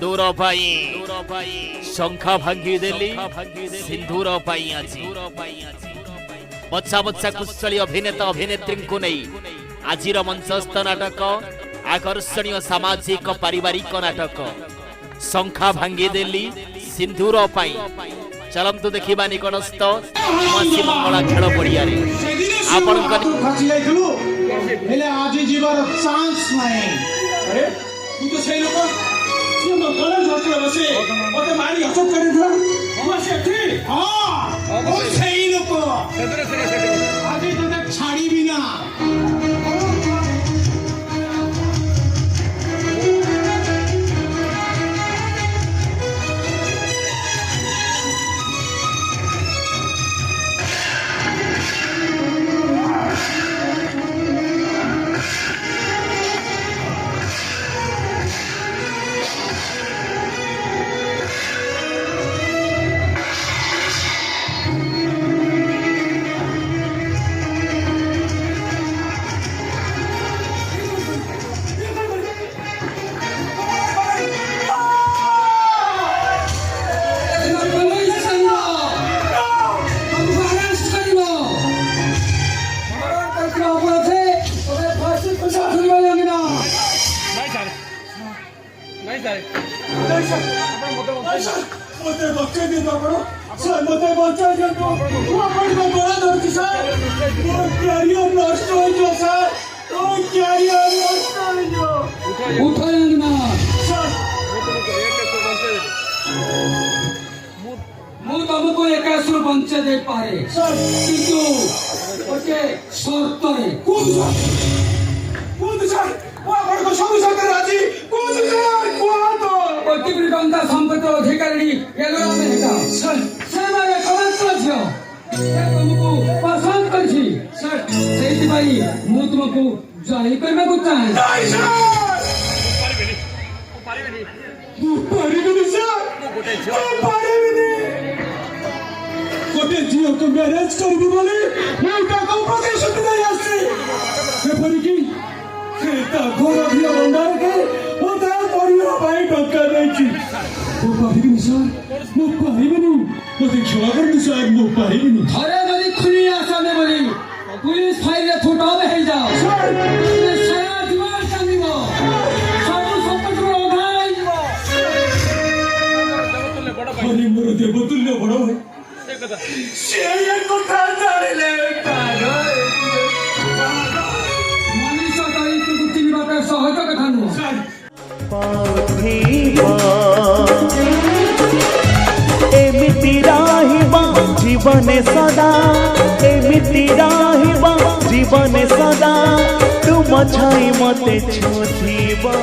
सिंदूर शंखा भांगी देली सिंदूर आज बच्चा बच्चा कुशली अभिनेता अभिनेत्री को नहीं आज मंचस्थ नाटक आकर्षणीय सामाजिक पारिवारिक नाटक शंखा भांगी देली सिंदूर चलतु देखा निकटस्थ मंगला खेल पड़िया आज जीवार चांस नहीं तू तो सही लोग मैं कॉलेज हॉस्टल बसे और मारी हसत करे था हम से थी हां वो सही लोग आज तो छाड़ी भी ना मते बच्चे दे दो करो सर मते बच्चे दे दो वो अपन को बोला दो कि सर वो कैरियर नष्ट हो गया सर तो कैरियर नष्ट हो गया उठाएंगे ना सर मु तुमको 21 बंचे दे पाए सर किंतु ओके शर्त है कौन सर वो अपन को समझा कर राजी कौन सर कौन तो प्रतिकृति टंका संपत्ति अधिकारी एलो में हेता सर सेना ये कलंक छियो से तुमको पसंद करछि सर सेति भाई मु तुमको जाहि करबे को चाहे नहीं सर पारिबेनी सर पारिबेनी कोटे जियो को मैरिज करबी बोले मु का प्रतिशत नहीं आसी से परिकी सेता घोर भी अंदर के वो ता परिवार भाई टक्का नहीं छी वो पारिबेनी सर मु पारिबेनी तो क्षमा कर दी सर मु पारिबेनी अरे जदी खुली आशा ने बोली पुलिस फाइल रे फोटो में हे जाओ सर सारा दिमाग कांदिबो सब संपत्ति रो उधार आइबो अरे मोर देवतुल्य बड़ है से ये कथा जानिले मनीषा ताई तू तीन बात सहज कथा नु सर एमिति राहिबा जीवने सदा एमिति राहिबा जीवने सदा तुम छाई मते छुथिबा।